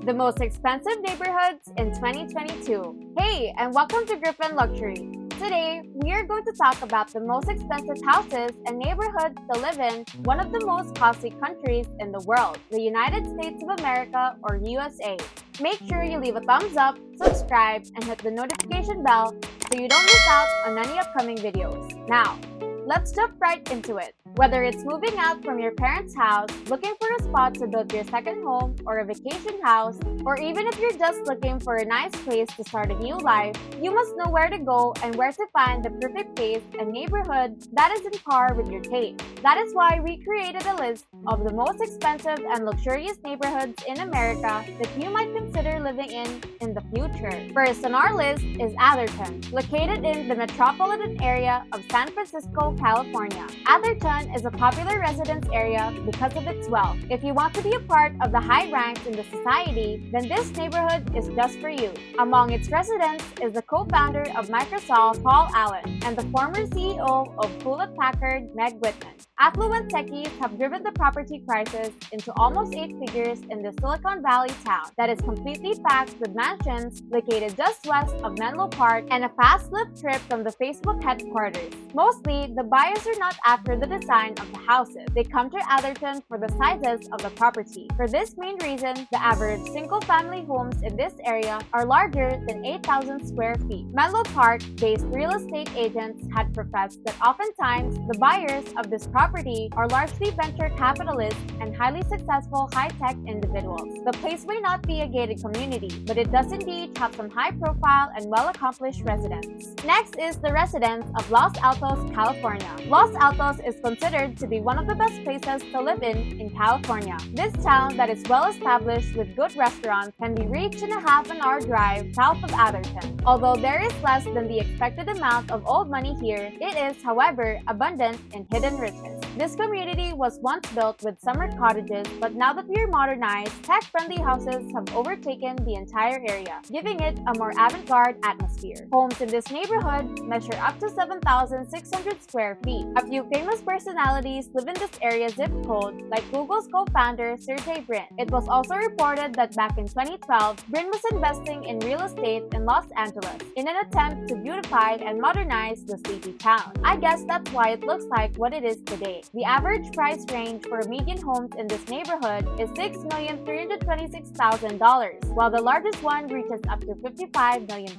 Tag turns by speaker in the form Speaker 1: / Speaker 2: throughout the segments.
Speaker 1: The most expensive neighborhoods in 2022. Hey, and welcome to Griffin Luxury. Today, we are going to talk about the most expensive houses and neighborhoods to live in one of the most costly countries in the world, the United States of America or USA. Make sure you leave a thumbs up, subscribe, and hit the notification bell so you don't miss out on any upcoming videos. Now, let's jump right into it. Whether it's moving out from your parents' house, looking for a spot to build your second home or a vacation house, or even if you're just looking for a nice place to start a new life, you must know where to go and where to find the perfect place and neighborhood that is in par with your taste. That is why we created a list of the most expensive and luxurious neighborhoods in America that you might consider living in the future. First on our list is Atherton, located in the metropolitan area of San Francisco, California. Atherton is a popular residence area because of its wealth. If you want to be a part of the high ranks in the society, then this neighborhood is just for you. Among its residents is the co-founder of Microsoft, Paul Allen, and the former CEO of Hewlett-Packard, Meg Whitman. Affluent techies have driven the property prices into almost 8 figures in the Silicon Valley town that is completely packed with mansions located just west of Menlo Park and a fast lift trip from the Facebook headquarters. Mostly, the buyers are not after the design of the houses. They come to Atherton for the sizes of the property. For this main reason, the average single-family homes in this area are larger than 8,000 square feet. Menlo Park-based real estate agents had professed that oftentimes the buyers of this property are largely venture capitalists and highly successful high-tech individuals. The place may not be a gated community, but it does indeed have some high-profile and well-accomplished residents. Next is the residence of Los Altos, California. Los Altos is considered to be one of the best places to live in California. This town that is well established with good restaurants can be reached in a half-an-hour drive south of Atherton. Although there is less than the expected amount of old money here, it is, however, abundant in hidden riches. This community was once built with summer cottages, but now that we are modernized, tech-friendly houses have overtaken the entire area, giving it a more avant-garde atmosphere. Homes in this neighborhood measure up to 7,600 square feet. A few famous personalities live in this area zip code, like Google's co-founder Sergey Brin. It was also reported that back in 2012, Brin was investing in real estate in Los Angeles in an attempt to beautify and modernize the sleepy town. I guess that's why it looks like what it is today. The average price range for median homes in this neighborhood is $6,326,000, while the largest one reaches up to $55 million.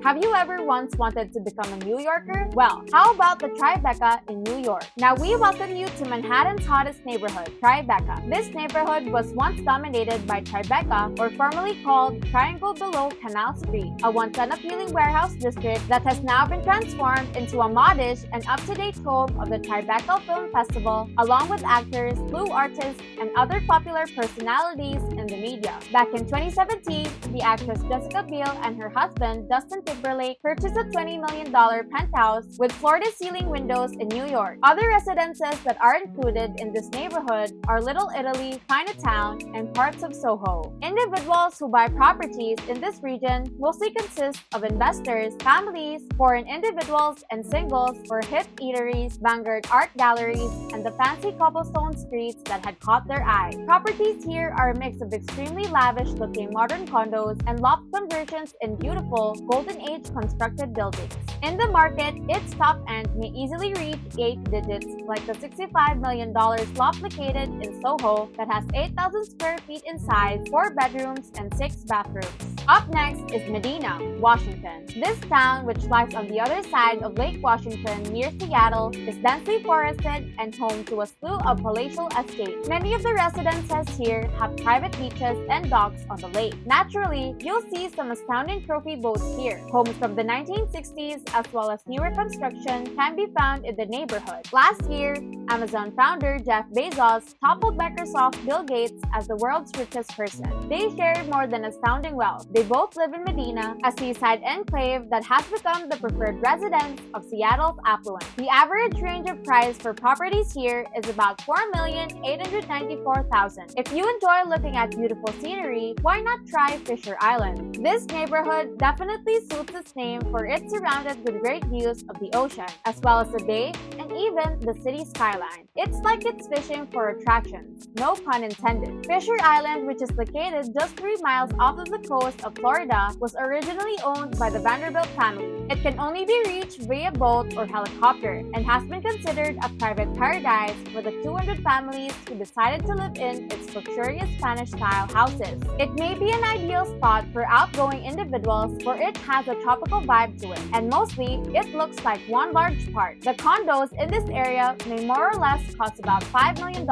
Speaker 1: Have you ever once wanted to become a New Yorker? Well, how about the Tribeca in New York? Now we welcome you to Manhattan's hottest neighborhood, Tribeca. This neighborhood was once dominated by Tribeca, or formerly called Triangle Below Canal Street, a once unappealing warehouse district that has now been transformed into a modish and up-to-date home of the Tribeca Film Festival, along with actors, blue artists, and other popular personalities in the media. Back in 2017, the actress Jessica Biel and her husband, Justin Timberlake, purchased a $20 million penthouse with floor-to-ceiling windows in New York. Other residences that are included in this neighborhood are Little Italy, Chinatown, and parts of Soho. Individuals who buy properties in this region mostly consist of investors, families, foreign individuals, and singles for hip eateries, vanguard art galleries, and the fancy cobblestone streets that had caught their eye. Properties here are a mix of extremely lavish-looking modern condos and loft conversions in beautiful, golden age constructed buildings. In the market, its top end may easily reach 8 digits, like the $65 million loft located in Soho that has 8,000 square feet in size, 4 bedrooms, and 6 bathrooms. Up next is Medina, Washington. This town, which lies on the other side of Lake Washington near Seattle, is densely forested and home to a slew of palatial estates. Many of the residences here have private beaches and docks on the lake. Naturally, you'll see some astounding trophy boats here. Homes from the 1960s as well as newer construction can be found in the neighborhood. Last year, Amazon founder Jeff Bezos toppled Microsoft Bill Gates as the world's richest person. They share more than astounding wealth. They both live in Medina, a seaside enclave that has become the preferred residence of Seattle's affluent. The average range of price for properties here is about $4,894,000. If you enjoy looking at beautiful scenery, why not try Fisher Island? This neighborhood definitely suits its name for it's surrounded with great views of the ocean, as well as the bay and even the city skyline. It's like it's fishing for attractions, no pun intended. Fisher Island, which is located just 3 miles off of the coast of Florida, was originally owned by the Vanderbilt family. It can only be reached via boat or helicopter and has been considered a private paradise for the 200 families who decided to live in its luxurious Spanish-style houses. It may be an ideal spot for outgoing individuals, for it has a tropical vibe to it, and mostly it looks like one large park. The condos in this area may more or less cost about $5 million.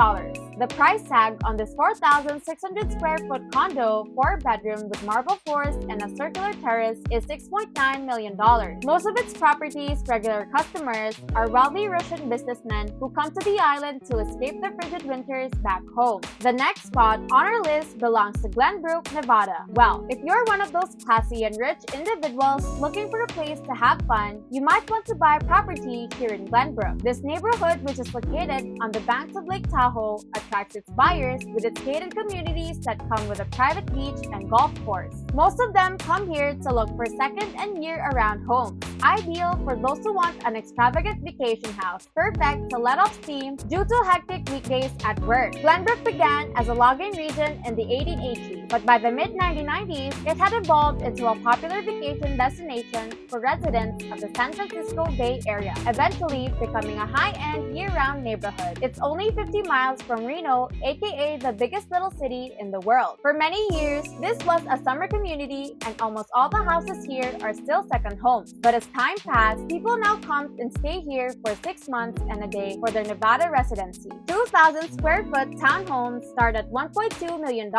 Speaker 1: The price tag on this 4,600 square foot condo, 4-bedroom with marble floors and a circular terrace is $6.9 million. Most of its property's regular customers are wealthy Russian businessmen who come to the island to escape the frigid winters back home. The next spot on our list belongs to Glenbrook, Nevada. Well, if you're one of those classy and rich individuals looking for a place to have fun, you might want to buy property here in Glenbrook. This neighborhood, which is located on the banks of Lake Tahoe, attracts its buyers with its gated communities that come with a private beach and golf course. Most of them come here to look for second and year-around homes, ideal for those who want an extravagant vacation house, perfect to let off steam due to hectic weekdays at work. Glenbrook began as a logging region in the 1880s, but by the mid-1990s, it had evolved into a popular vacation destination for residents of the San Francisco Bay Area, eventually becoming a high-end year-round neighborhood. It's only 50 miles from Reno, aka the biggest little city in the world. For many years, this was a summer community and almost all the houses here are still second homes. But as time passed, people now come and stay here for 6 months and a day for their Nevada residency. 2,000 square foot townhomes start at $1.2 million.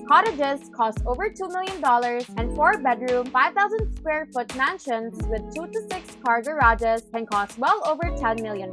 Speaker 1: Cottages cost over $2 million and 4-bedroom, 5,000 square foot mansions with 2 to 6 car garages can cost well over $10 million.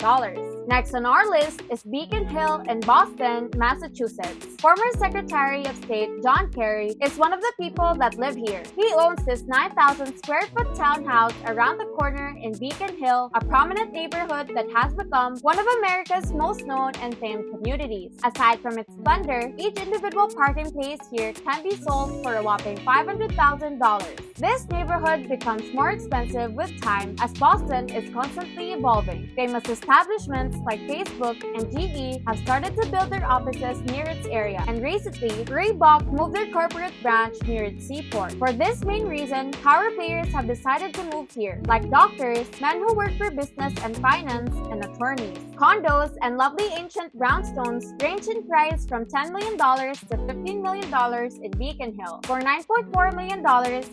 Speaker 1: Next on our list is Beacon Hill in Boston, Massachusetts. Former Secretary of State John Kerry is one of the people that live here. He owns this 9,000 square foot townhouse around the corner in Beacon Hill, a prominent neighborhood that has become one of America's most known and famed communities. Aside from its splendor, each individual parking place here can be sold for a whopping $500,000. This neighborhood becomes more expensive with time as Boston is constantly evolving. Famous establishments like Facebook and GE have started to build their offices near its area, and recently, Reebok moved their corporate branch near its seaport. For this main reason, power players have decided to move here, like doctors, men who work for business and finance, and attorneys. Condos and lovely ancient brownstones range in price from $10 million to $15 million in Beacon Hill. For $9.4 million,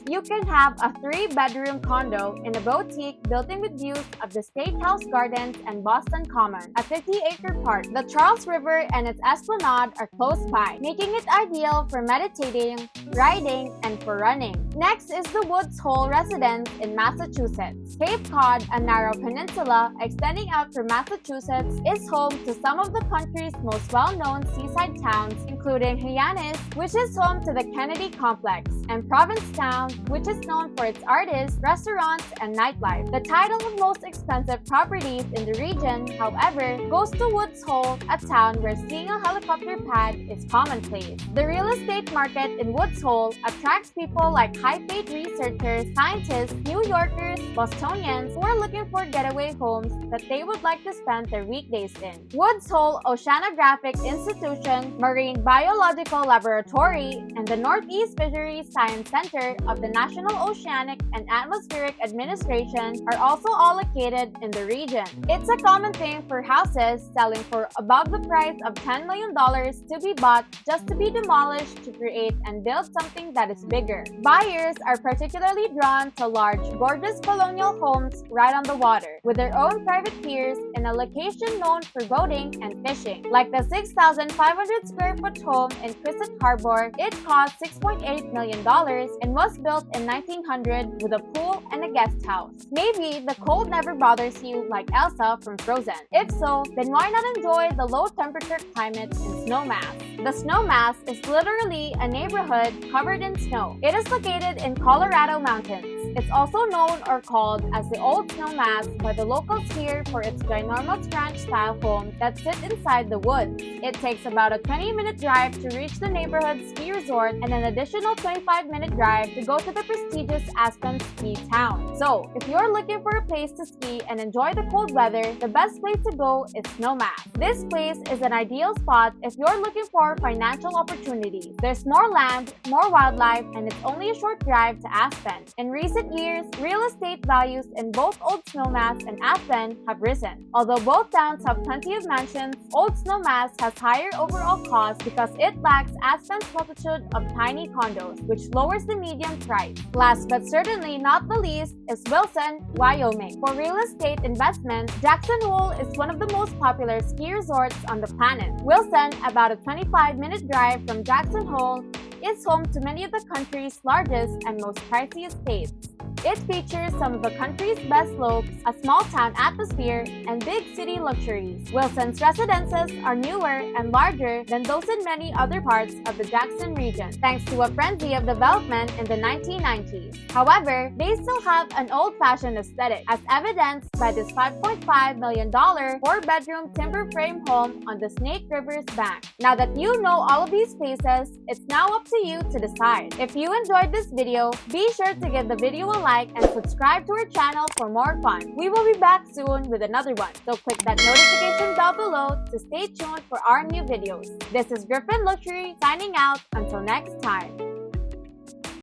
Speaker 1: you can have a 3-bedroom condo in a boutique building with views of the State House Gardens and Boston Common, a 50-acre park. The Charles River and its esplanade are close by, making it ideal for meditating, riding, and for running. Next is the Woods Hole residence in Massachusetts. Cape Cod, a narrow peninsula extending out from Massachusetts, is home to some of the country's most well-known seaside towns, including Hyannis, which is home to the Kennedy Complex, and Provincetown, which is known for its artists, restaurants, and nightlife. The title of most expensive properties in the region, however, goes to Woods Hole, a town where seeing a helicopter pad is commonplace. The real estate market in Woods Hole attracts people like high-paid researchers, scientists, New Yorkers, Bostonians who are looking for getaway homes that they would like to spend their weekdays in. Woods Hole Oceanographic Institution, Marine Biological Laboratory, and the Northeast Fisheries Science Center of the National Oceanic and Atmospheric Administration are also all located in the region. It's a common thing for houses selling for above the price of $10 million to be bought just to be demolished to create and build something that is bigger. Buyers are particularly drawn to large, gorgeous colonial homes right on the water, with their own private piers and a location location known for boating and fishing. Like the 6,500 square foot home in Crescent Harbor, it cost $6.8 million and was built in 1900 with a pool and a guest house. Maybe the cold never bothers you like Elsa from Frozen. If so, then why not enjoy the low temperature climate in Snowmass? The Snowmass is literally a neighborhood covered in snow. It is located in Colorado mountains. It's also known or called as the Old Snowmass by the locals here for its ginormous ranch-style home that sit inside the woods. It takes about a 20-minute drive to reach the neighborhood ski resort and an additional 25-minute drive to go to the prestigious Aspen ski town. So, if you're looking for a place to ski and enjoy the cold weather, the best place to go is Snowmass. This place is an ideal spot if you're looking for financial opportunities. There's more land, more wildlife, and it's only a short drive to Aspen. In recent years, real estate values in both Old Snowmass and Atherton have risen. Although both towns have plenty of mansions, Old Snowmass has higher overall costs because it lacks Aspen's multitude of tiny condos, which lowers the median price. Last but certainly not the least is Wilson, Wyoming. For real estate investment, Jackson Hole is one of the most popular ski resorts on the planet. Wilson, about a 25-minute drive from Jackson Hole, is home to many of the country's largest and most pricey estates. It features some of the country's best slopes, a small-town atmosphere, and big city luxuries. Wilson's residences are newer and larger than those in many other parts of the Jackson region, thanks to a frenzy of development in the 1990s. However, they still have an old-fashioned aesthetic, as evidenced by this $5.5 million four-bedroom timber frame home on the Snake River's bank. Now that you know all of these places, it's now up to you to decide. If you enjoyed this video, be sure to give the video a like and subscribe to our channel for more fun. We will be back soon with another one, so click that notification bell below to stay tuned for our new videos. This is Griffin Luxury signing out until next time.